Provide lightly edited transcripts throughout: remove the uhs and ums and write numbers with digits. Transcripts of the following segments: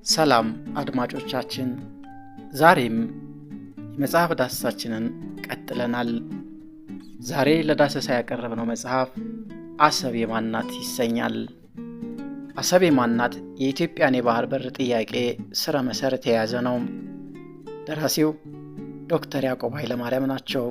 ሰላም አድማጮቻችን፣ ዛሬም የመጽሐፍ ዳሰሳችንን ቀጥለናል። ዛሬ ለዳሰሳ ያቀረብነው መጽሐፍ አሰብ የማን ናት ይሰኛል። አሰብ የማን ናት የኢትዮጵያን የባህር በር ጥያቄ ስረ መሰረት የያዘ ነው። ደራሲው ዶክተር ያዕቆብ ኃይለማርያም ናቸው።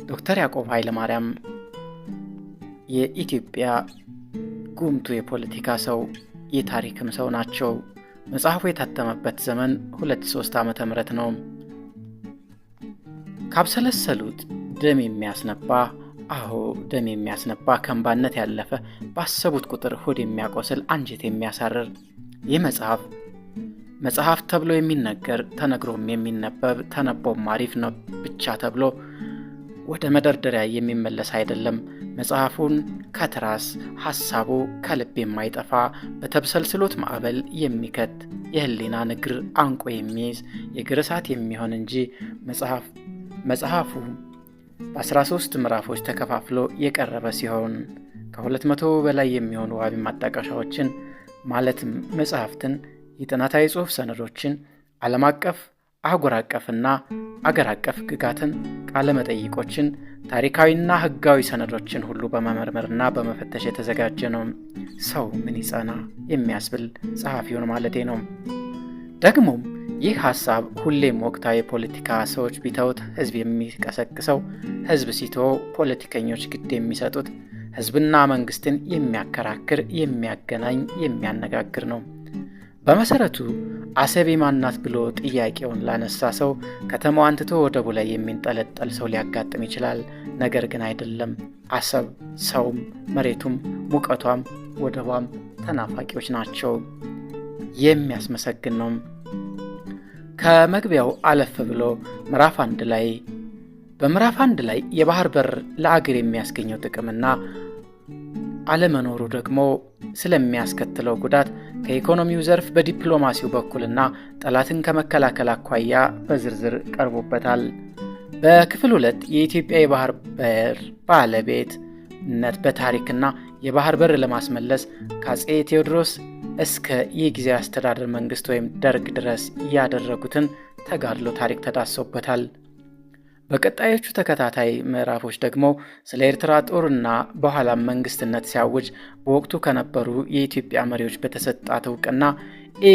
ዶክተር ያዕቆብ ኃይለማርያም የኢትዮጵያ ጉምቱ የፖለቲካ ሰው የታሪክም ሰው ናቸው። መጽሐፉ የታተመበት ዘመን 2003 ዓመተ ምህረት ነው። ካብሰለሰሉት ደም የሚያስነባ ደም የሚያስነባ ከንባነት ያለፈ ባሰቡት ቁጥር ሆድ የሚያቆስል አንጀት የሚያሳርር ይህ መጽሐፍ ተብሎ የሚነገር ተነግሮም የሚነበብ ተነቦም አሪፍ ነው ብቻ ተብሎ ወደ መደርደሪያ የሚመለስ አይደለም። መጽሐፉን ከትራስ ሐሳቡ ከልብ የማይጠፋ በተብሰልስሎት ማዕበል የሚከት የህሊና ንግር አንቆ የሚይዝ የግር እሳት የሚሆን እንጂ መጽሐፉ በ13 ምዕራፎች ተከፋፍሎ የቀረበ ሲሆን ከ200 በላይ የሚሆኑ ዋቢ ማጣቀሻዎችን ማለትም መጽሐፍትን፣ የጥናታዊ ጽሑፍ ሰነዶችን፣ ዓለም አቀፍ አህጉር አቀፍና አገር አቀፍ ግጋትን፣ ቃለ መጠይቆችን፣ ታሪካዊና ህጋዊ ሰነዶችን ሁሉ በመመርመርና በመፈተሽ የተዘጋጀ ነው። ሰው ምን ይጸና የሚያስብል ጸሐፊውን ማለቴ ነው። ደግሞም ይህ ሐሳብ ሁሌም ወቅታዊ የፖለቲካ ሰዎች ቢተውት ህዝብ የሚቀሰቅሰው፣ ህዝብ ሲተው ፖለቲከኞች ግድ የሚሰጡት፣ ህዝብና መንግስትን የሚያከራክር፣ የሚያገናኝ፣ የሚያነጋግር ነው። በመሰረቱ አሰብ የማን ናት ብሎ ጥያቄውን ላነሳ ሰው ከተማዋን ትቶ ወደቡ ላይ የሚንጠለጠል ሰው ሊያጋጥም ይችላል። ነገር ግን አይደለም። አሰብ ሰውም መሬቱም ሙቀቷም ወደቧም ተናፋቂዎች ናቸው። የሚያስመሰግን ነው። ከመግቢያው አለፍ ብሎ ምዕራፍ 1 ላይ የባህር በር ለአገር የሚያስገኘው ጥቅምና አለመኖሩ ደግሞ ስለሚያስከትለው ጉዳት ከኢኮኖሚው ዘርፍ በዲፕሎማሲው በኩልና ጠላትን ከመከላከል አኳያ በዝርዝር ቀርቦበታል። በክፍል 2 የኢትዮጵያ የባህር በር ባለቤትነት በታሪክና የባህር በር ለማስመለስ ከአፄ ቴዎድሮስ እስከ የጊዜያዊ አስተዳደር መንግስት ወይም ደርግ ድረስ ያደረጉትን ተጋድሎ ታሪክ ተዳሰውበታል። በቀጣዮቹ ተከታታይ ምዕራፎች ደግሞ ስለ ኤርትራ ጦርና በኋላም መንግስትነት ሲያውጅ በወቅቱ ከነበሩ የኢትዮጵያ መሪዎች በተሰጣት እውቅና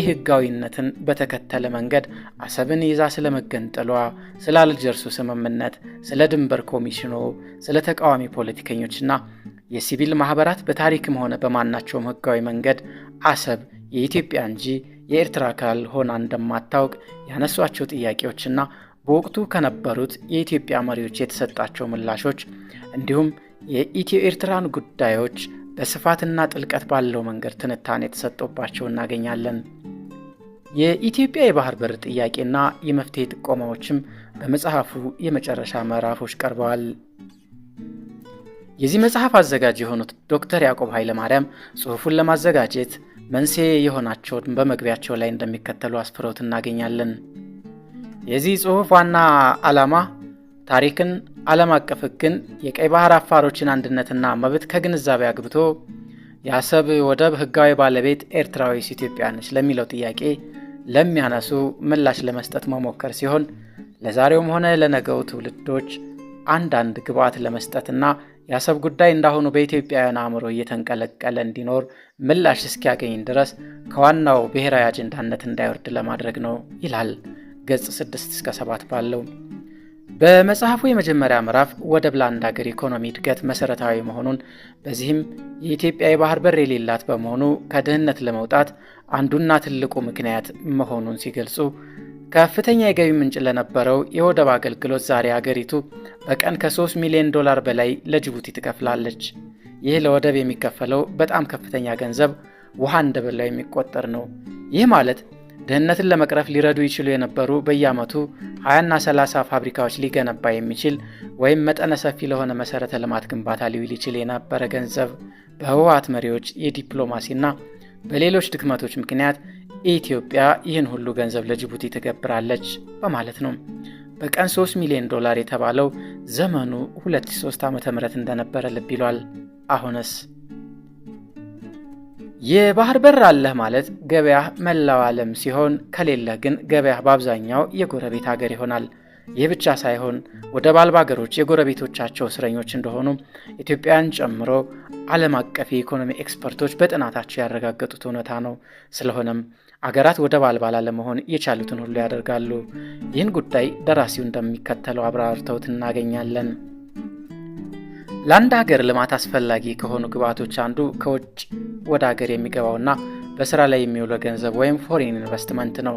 ህጋዊነትን በተከተለ መንገድ አሰብን ይዛ ስለመገንጠሏ፣ ስለ አልጀርሱ ስምምነት፣ ስለ ድንበር ኮሚሽኑ፣ ስለ ተቃዋሚ ፖለቲከኞችና የሲቪል ማህበራት በታሪክም ሆነ በማናቸውም ህጋዊ መንገድ አሰብ የኢትዮጵያ እንጂ የኤርትራ አካል ሆና እንደማታውቅ ያነሷቸው ጥያቄዎችና በወቅቱ ከነበሩት የኢትዮጵያ መሪዎች የተሰጣቸው ምላሾች እንዲሁም የኢትዮ ኤርትራን ጉዳዮች በስፋትና ጥልቀት ባለው መንገድ ትንታኔ የተሰጠባቸው እናገኛለን። የኢትዮጵያ የባህር በር ጥያቄና የመፍትሄ ጥቆማዎችም በመጽሐፉ የመጨረሻ ምዕራፎች ቀርበዋል። የዚህ መጽሐፍ አዘጋጅ የሆኑት ዶክተር ያዕቆብ ኃይለማርያም ጽሑፉን ለማዘጋጀት መንስኤ የሆናቸውን በመግቢያቸው ላይ እንደሚከተሉ አስፍረውት እናገኛለን። የዚህ ጽሑፍ ዋና ዓላማ ታሪክን፣ ዓለም አቀፍ ሕግን፣ የቀይ ባህር አፋሮችን አንድነትና መብት ከግንዛቤ አግብቶ የአሰብ ወደብ ህጋዊ ባለቤት ኤርትራዊስ ኢትዮጵያ ነች ለሚለው ጥያቄ ለሚያነሱ ምላሽ ለመስጠት መሞከር ሲሆን ለዛሬውም ሆነ ለነገው ትውልዶች አንዳንድ ግብዓት ለመስጠትና የአሰብ ጉዳይ እንዳሁኑ በኢትዮጵያውያን አእምሮ እየተንቀለቀለ እንዲኖር ምላሽ እስኪያገኝ ድረስ ከዋናው ብሔራዊ አጀንዳነት እንዳይወርድ ለማድረግ ነው ይላል ገጽ 6-7 ባለው። በመጽሐፉ የመጀመሪያ ምዕራፍ ወደብ ለአንድ ሀገር ኢኮኖሚ እድገት መሰረታዊ መሆኑን፣ በዚህም የኢትዮጵያ የባህር በር የሌላት በመሆኑ ከድህነት ለመውጣት አንዱና ትልቁ ምክንያት መሆኑን ሲገልጹ፣ ከፍተኛ የገቢ ምንጭ ለነበረው የወደብ አገልግሎት ዛሬ ሀገሪቱ በቀን ከ3 ሚሊዮን ዶላር በላይ ለጅቡቲ ትከፍላለች። ይህ ለወደብ የሚከፈለው በጣም ከፍተኛ ገንዘብ ውሃ እንደበላው የሚቆጠር ነው። ይህ ማለት ድህነትን ለመቅረፍ ሊረዱ ይችሉ የነበሩ በየዓመቱ 20ና 30 ፋብሪካዎች ሊገነባ የሚችል ወይም መጠነ ሰፊ ለሆነ መሰረተ ልማት ግንባታ ሊውል ይችል የነበረ ገንዘብ በህወሓት መሪዎች የዲፕሎማሲና በሌሎች ድክመቶች ምክንያት ኢትዮጵያ ይህን ሁሉ ገንዘብ ለጅቡቲ ትገብራለች በማለት ነው። በቀን 3 ሚሊዮን ዶላር የተባለው ዘመኑ 2003 ዓመተ ምህረት እንደነበረ ልብ ይሏል። አሁንስ የባህር በር አለህ ማለት ገበያ መላው ዓለም ሲሆን ከሌለህ ግን ገበያ በአብዛኛው የጎረቤት ሀገር ይሆናል። ይህ ብቻ ሳይሆን ወደብ አልባ ሀገሮች የጎረቤቶቻቸው እስረኞች እንደሆኑ ኢትዮጵያን ጨምሮ ዓለም አቀፍ የኢኮኖሚ ኤክስፐርቶች በጥናታቸው ያረጋገጡት እውነታ ነው። ስለሆነም አገራት ወደብ አልባ ላለመሆን የቻሉትን ሁሉ ያደርጋሉ። ይህን ጉዳይ ደራሲው እንደሚከተለው አብራርተውት እናገኛለን። ለአንድ ሀገር ልማት አስፈላጊ ከሆኑ ግብዓቶች አንዱ ከውጭ ወደ ሀገር የሚገባውና በስራ ላይ የሚውለው ገንዘብ ወይም ፎሬን ኢንቨስትመንት ነው።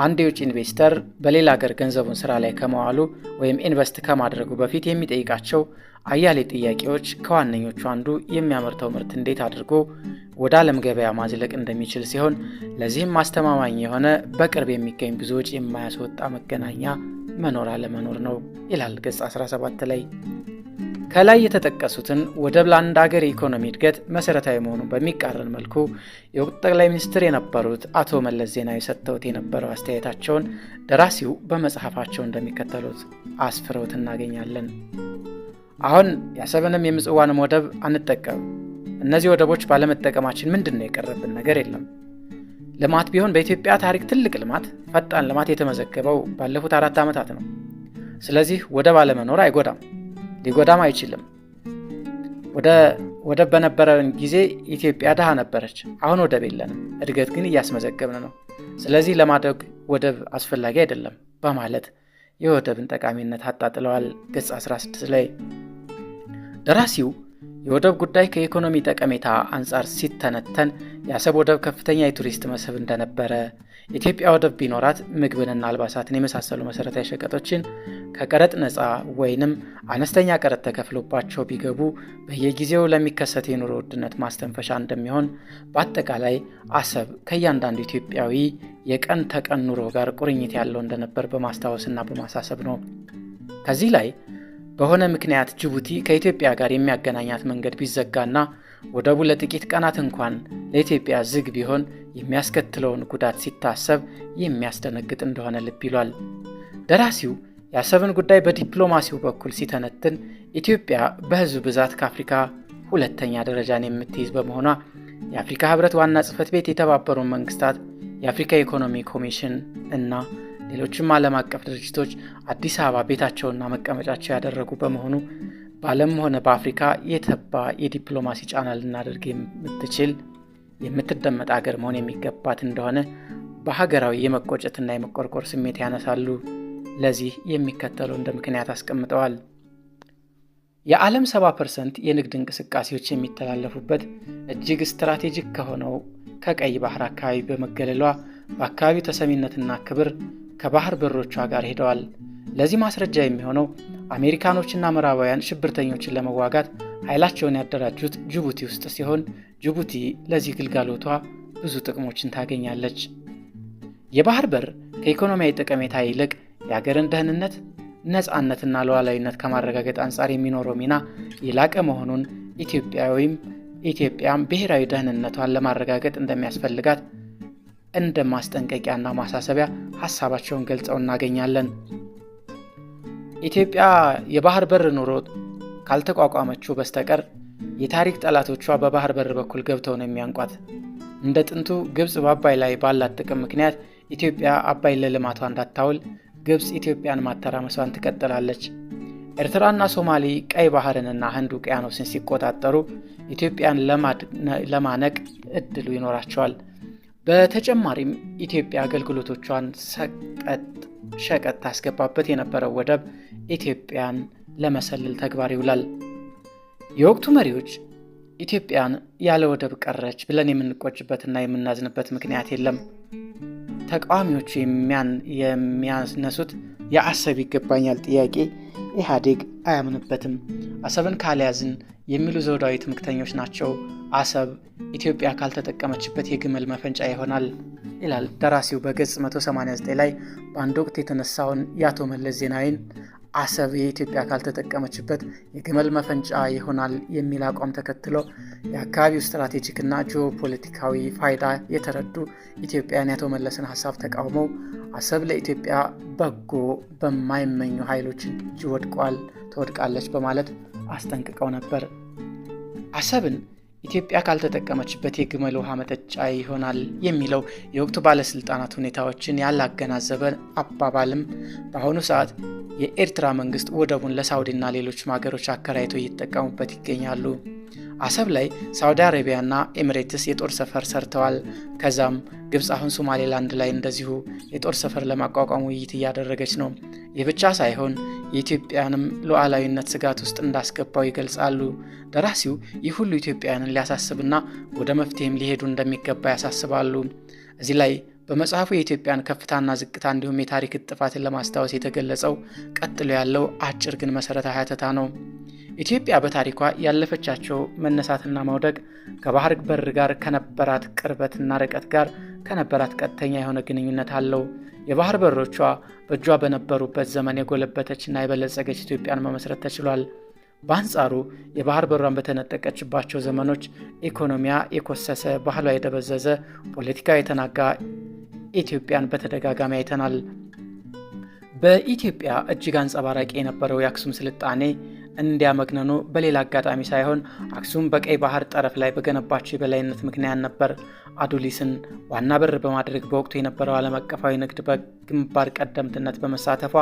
አንድ የውጭ ኢንቨስተር በሌላ ሀገር ገንዘቡን ስራ ላይ ከመዋሉ ወይም ኢንቨስት ከማድረጉ በፊት የሚጠይቃቸው አያሌ ጥያቄዎች ከዋነኞቹ አንዱ የሚያመርተው ምርት እንዴት አድርጎ ወደ ዓለም ገበያ ማዝለቅ እንደሚችል ሲሆን ለዚህም ማስተማማኝ የሆነ በቅርብ የሚገኝ ብዙ ወጪ የማያስወጣ መገናኛ መኖር አለመኖር ነው ይላል ገጽ 17 ላይ። ከላይ የተጠቀሱትን ወደብ ለአንድ ሀገር የኢኮኖሚ እድገት መሰረታዊ መሆኑን በሚቃረን መልኩ የወቅቱ ጠቅላይ ሚኒስትር የነበሩት አቶ መለስ ዜናዊ ሰጥተውት የነበረው አስተያየታቸውን ደራሲው በመጽሐፋቸው እንደሚከተሉት አስፍረውት እናገኛለን። አሁን የአሰብንም የምጽዋንም ወደብ አንጠቀም። እነዚህ ወደቦች ባለመጠቀማችን ምንድነው የቀረብን ነገር የለም። ልማት ቢሆን በኢትዮጵያ ታሪክ ትልቅ ልማት፣ ፈጣን ልማት የተመዘገበው ባለፉት 4 ዓመታት ነው። ስለዚህ ወደብ አለመኖር አይጎዳም፣ ሊጎዳም አይችልም። ወደብ በነበረን ጊዜ ኢትዮጵያ ድሃ ነበረች። አሁን ወደብ የለንም፣ እድገት ግን እያስመዘገብን ነው። ስለዚህ ለማደግ ወደብ አስፈላጊ አይደለም በማለት የወደብን ጠቃሚነት አጣጥለዋል። ገጽ 16 ላይ ደራሲው የወደብ ጉዳይ ከኢኮኖሚ ጠቀሜታ አንጻር ሲተነተን የአሰብ ወደብ ከፍተኛ የቱሪስት መስህብ እንደነበረ፣ ኢትዮጵያ ወደብ ቢኖራት ምግብንና አልባሳትን የመሳሰሉ መሰረታዊ ሸቀጦችን ከቀረጥ ነፃ ወይንም አነስተኛ ቀረጥ ተከፍሎባቸው ቢገቡ በየጊዜው ለሚከሰት የኑሮ ውድነት ማስተንፈሻ እንደሚሆን፣ በአጠቃላይ አሰብ ከእያንዳንዱ ኢትዮጵያዊ የቀን ተቀን ኑሮ ጋር ቁርኝት ያለው እንደነበር በማስታወስና በማሳሰብ ነው። ከዚህ ላይ በሆነ ምክንያት ጅቡቲ ከኢትዮጵያ ጋር የሚያገናኛት መንገድ ቢዘጋና ወደቡ ለጥቂት ቀናት እንኳን ለኢትዮጵያ ዝግ ቢሆን የሚያስከትለውን ጉዳት ሲታሰብ የሚያስደነግጥ እንደሆነ ልብ ይሏል። ደራሲው የአሰብን ጉዳይ በዲፕሎማሲው በኩል ሲተነትን ኢትዮጵያ በህዝብ ብዛት ከአፍሪካ ሁለተኛ ደረጃን የምትይዝ በመሆኗ የአፍሪካ ህብረት ዋና ጽሕፈት ቤት፣ የተባበሩት መንግስታት የአፍሪካ ኢኮኖሚ ኮሚሽን እና ሌሎችም ዓለም አቀፍ ድርጅቶች አዲስ አበባ ቤታቸውና መቀመጫቸው ያደረጉ በመሆኑ በዓለም ሆነ በአፍሪካ የተባ የዲፕሎማሲ ጫና ልናደርግ የምትችል የምትደመጥ ሀገር መሆን የሚገባት እንደሆነ በሀገራዊ የመቆጨትና የመቆርቆር ስሜት ያነሳሉ። ለዚህ የሚከተለው እንደ ምክንያት አስቀምጠዋል። የዓለም 70% የንግድ እንቅስቃሴዎች የሚተላለፉበት እጅግ ስትራቴጂክ ከሆነው ከቀይ ባህር አካባቢ በመገለሏ በአካባቢው ተሰሚነትና ክብር ከባህር በሮቿ ጋር ሄደዋል። ለዚህ ማስረጃ የሚሆነው አሜሪካኖችና ምዕራባውያን ሽብርተኞችን ለመዋጋት ኃይላቸውን ያደራጁት ጅቡቲ ውስጥ ሲሆን ጅቡቲ ለዚህ ግልጋሎቷ ብዙ ጥቅሞችን ታገኛለች። የባህር በር ከኢኮኖሚያዊ ጠቀሜታ ይልቅ የሀገርን ደህንነት፣ ነፃነትና ሉዓላዊነት ከማረጋገጥ አንጻር የሚኖረው ሚና የላቀ መሆኑን ኢትዮጵያም ብሔራዊ ደህንነቷን ለማረጋገጥ እንደሚያስፈልጋት እንደ ማስጠንቀቂያና ማሳሰቢያ ሐሳባቸውን ገልጸው እናገኛለን። ኢትዮጵያ የባህር በር ኑሮ ካልተቋቋመችው በስተቀር የታሪክ ጠላቶቿ በባህር በር በኩል ገብተው ነው የሚያንቋት። እንደ ጥንቱ ግብጽ በአባይ ላይ ባላት ጥቅም ምክንያት ኢትዮጵያ አባይ ለልማቷ እንዳታውል ግብጽ ኢትዮጵያን ማተራመሷን ትቀጥላለች። ኤርትራና ሶማሌ ቀይ ባህርንና ህንድ ውቅያኖስን ሲቆጣጠሩ ኢትዮጵያን ለማነቅ እድሉ ይኖራቸዋል። በተጨማሪም ኢትዮጵያ አገልግሎቶቿን ሸቀጥ ታስገባበት የነበረው ወደብ ኢትዮጵያን ለመሰልል ተግባር ይውላል። የወቅቱ መሪዎች ኢትዮጵያን ያለ ወደብ ቀረች ብለን የምንቆጭበትና የምናዝንበት ምክንያት የለም። ተቃዋሚዎቹ የሚያነሱት የአሰብ ይገባኛል ጥያቄ ኢህአዴግ አያምንበትም። አሰብን ካልያዝን የሚሉ ዘውዳዊ ትምክተኞች ናቸው። አሰብ ኢትዮጵያ ካልተጠቀመችበት የግመል መፈንጫ ይሆናል ይላል ደራሲው በገጽ 189 ላይ በአንድ ወቅት የተነሳውን የአቶ መለስ ዜናዊን አሰብ የኢትዮጵያ ካልተጠቀመችበት የግመል መፈንጫ ይሆናል የሚል አቋም ተከትሎ የአካባቢው ስትራቴጂክና ጂኦፖለቲካዊ ፋይዳ የተረዱ ኢትዮጵያን የአቶ መለስን ሐሳብ ተቃውመው አሰብ ለኢትዮጵያ በጎ በማይመኙ ኃይሎች ትወድቃለች በማለት አስጠንቅቀው ነበር። አሰብን ኢትዮጵያ ካልተጠቀመችበት የግመል ውሃ መጠጫ ይሆናል የሚለው የወቅቱ ባለስልጣናት ሁኔታዎችን ያላገናዘበ አባባልም በአሁኑ ሰዓት የኤርትራ መንግስት ወደቡን ለሳውዲና ሌሎች ሀገሮች አከራይቶ እየተጠቀሙበት ይገኛሉ። አሰብ ላይ ሳውዲ አረቢያና ኤሚሬትስ የጦር ሰፈር ሰርተዋል። ከዛም ግብጽ አሁን ሶማሌላንድ ላይ እንደዚሁ የጦር ሰፈር ለማቋቋም ውይይት እያደረገች ነው። ይህ ብቻ ሳይሆን የኢትዮጵያንም ሉዓላዊነት ስጋት ውስጥ እንዳስገባው ይገልጻሉ። ደራሲው ይህ ሁሉ ኢትዮጵያውያንን ሊያሳስብና ወደ መፍትሄም ሊሄዱ እንደሚገባ ያሳስባሉ። እዚህ ላይ በመጽሐፉ የኢትዮጵያን ከፍታና ዝቅታ እንዲሁም የታሪክ ጥፋትን ለማስታወስ የተገለጸው ቀጥሎ ያለው አጭር ግን መሰረታዊ ሀተታ ነው። ኢትዮጵያ በታሪኳ ያለፈቻቸው መነሳትና መውደቅ ከባህር በር ጋር ከነበራት ቅርበትና ርቀት ጋር ከነበራት ቀጥተኛ የሆነ ግንኙነት አለው። የባህር በሮቿ በእጇ በነበሩበት ዘመን የጎለበተችና የበለጸገች ኢትዮጵያን መመስረት ተችሏል። በአንጻሩ የባህር በሯን በተነጠቀችባቸው ዘመኖች ኢኮኖሚያ የኮሰሰ፣ ባህሏ የደበዘዘ፣ ፖለቲካ የተናጋ ኢትዮጵያን በተደጋጋሚ አይተናል። በኢትዮጵያ እጅግ አንጸባራቂ የነበረው የአክሱም ስልጣኔ እንዲያመግነኑ በሌላ አጋጣሚ ሳይሆን አክሱም በቀይ ባህር ጠረፍ ላይ በገነባቸው የበላይነት ምክንያት ነበር። አዱሊስን ዋና በር በማድረግ በወቅቱ የነበረው ዓለም አቀፋዊ ንግድ በግንባር ቀደምትነት በመሳተፏ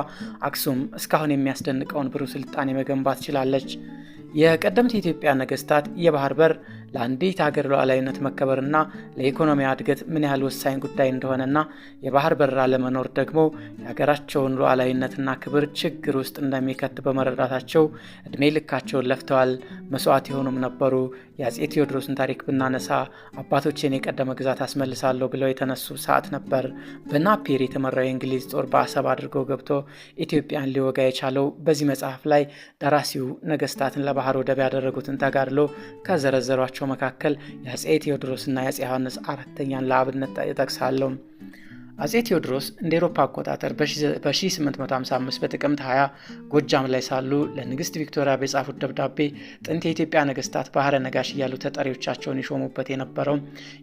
አክሱም እስካሁን የሚያስደንቀውን ብሩህ ስልጣኔ መገንባት ችላለች። የቀደምት የኢትዮጵያ ነገስታት የባህር በር ለአንዲት ሀገር ሉዓላዊነት መከበርና ለኢኮኖሚያ እድገት ምን ያህል ወሳኝ ጉዳይ እንደሆነና የባህር በር አለመኖር ደግሞ የሀገራቸውን ሉዓላዊነትና ክብር ችግር ውስጥ እንደሚከት በመረዳታቸው እድሜ ልካቸውን ለፍተዋል፣ መስዋዕት የሆኑም ነበሩ። የአፄ ቴዎድሮስን ታሪክ ብናነሳ አባቶችን የቀደመ ግዛት አስመልሳለሁ ብለው የተነሱ ሰዓት ነበር። በናፒር የተመራው የእንግሊዝ ጦር በአሰብ አድርጎ ገብቶ ኢትዮጵያን ሊወጋ የቻለው በዚህ መጽሐፍ ላይ ደራሲው ነገስታትን ለባህር ወደብ ያደረጉትን ተጋድሎ ከዘረዘሯቸው መካከል የአፄ ቴዎድሮስና የአፄ ዮሐንስ አራተኛን ለአብነት እጠቅሳለሁ። አፄ ቴዎድሮስ እንደ አውሮፓ አቆጣጠር በ1855 በጥቅምት 20 ጎጃም ላይ ሳሉ ለንግስት ቪክቶሪያ በጻፉት ደብዳቤ ጥንት የኢትዮጵያ ነገስታት ባህረ ነጋሽ እያሉ ተጠሪዎቻቸውን ይሾሙበት የነበረው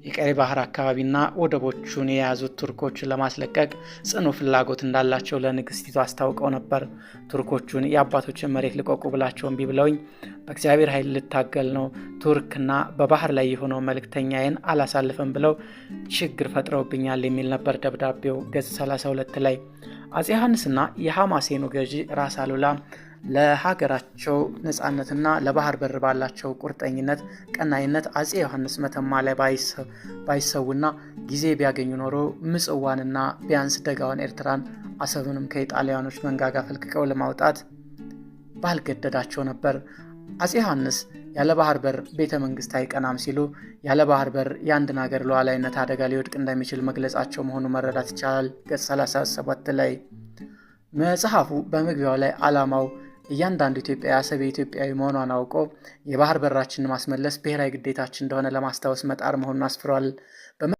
የቀይ ባህር አካባቢና ወደቦቹን የያዙት ቱርኮችን ለማስለቀቅ ጽኑ ፍላጎት እንዳላቸው ለንግስቲቱ አስታውቀው ነበር። ቱርኮቹን የአባቶችን መሬት ልቀቁ ብላቸው እምቢ ብለውኝ በእግዚአብሔር ኃይል ልታገል ነው፣ ቱርክና በባህር ላይ የሆነው መልእክተኛዬን አላሳልፈም ብለው ችግር ፈጥረውብኛል የሚል ነበር ደብዳቤው ገጽ 32 ላይ። አፄ ዮሐንስና የሐማሴኑ ገዢ ራስ አሉላ ለሀገራቸው ነጻነትና ለባህር በር ባላቸው ቁርጠኝነት ቀናይነት አፄ ዮሐንስ መተማ ላይ ባይሰውና ጊዜ ቢያገኙ ኖሮ ምጽዋንና ቢያንስ ደጋውን ኤርትራን አሰብንም ከኢጣሊያኖች መንጋጋ ፈልቅቀው ለማውጣት ባልገደዳቸው ነበር። አፄ ዮሐንስ ያለ ባህር በር ቤተ መንግስት አይቀናም ሲሉ ያለ ባህር በር የአንድን ሀገር ሉዓላዊነት አደጋ ሊወድቅ እንደሚችል መግለጻቸው መሆኑ መረዳት ይቻላል። ገጽ 37 ላይ መጽሐፉ በመግቢያው ላይ ዓላማው እያንዳንዱ ኢትዮጵያዊ አሰብ የኢትዮጵያዊ መሆኗን አውቆ የባህር በራችንን ማስመለስ ብሔራዊ ግዴታችን እንደሆነ ለማስታወስ መጣር መሆኑን አስፍሯል።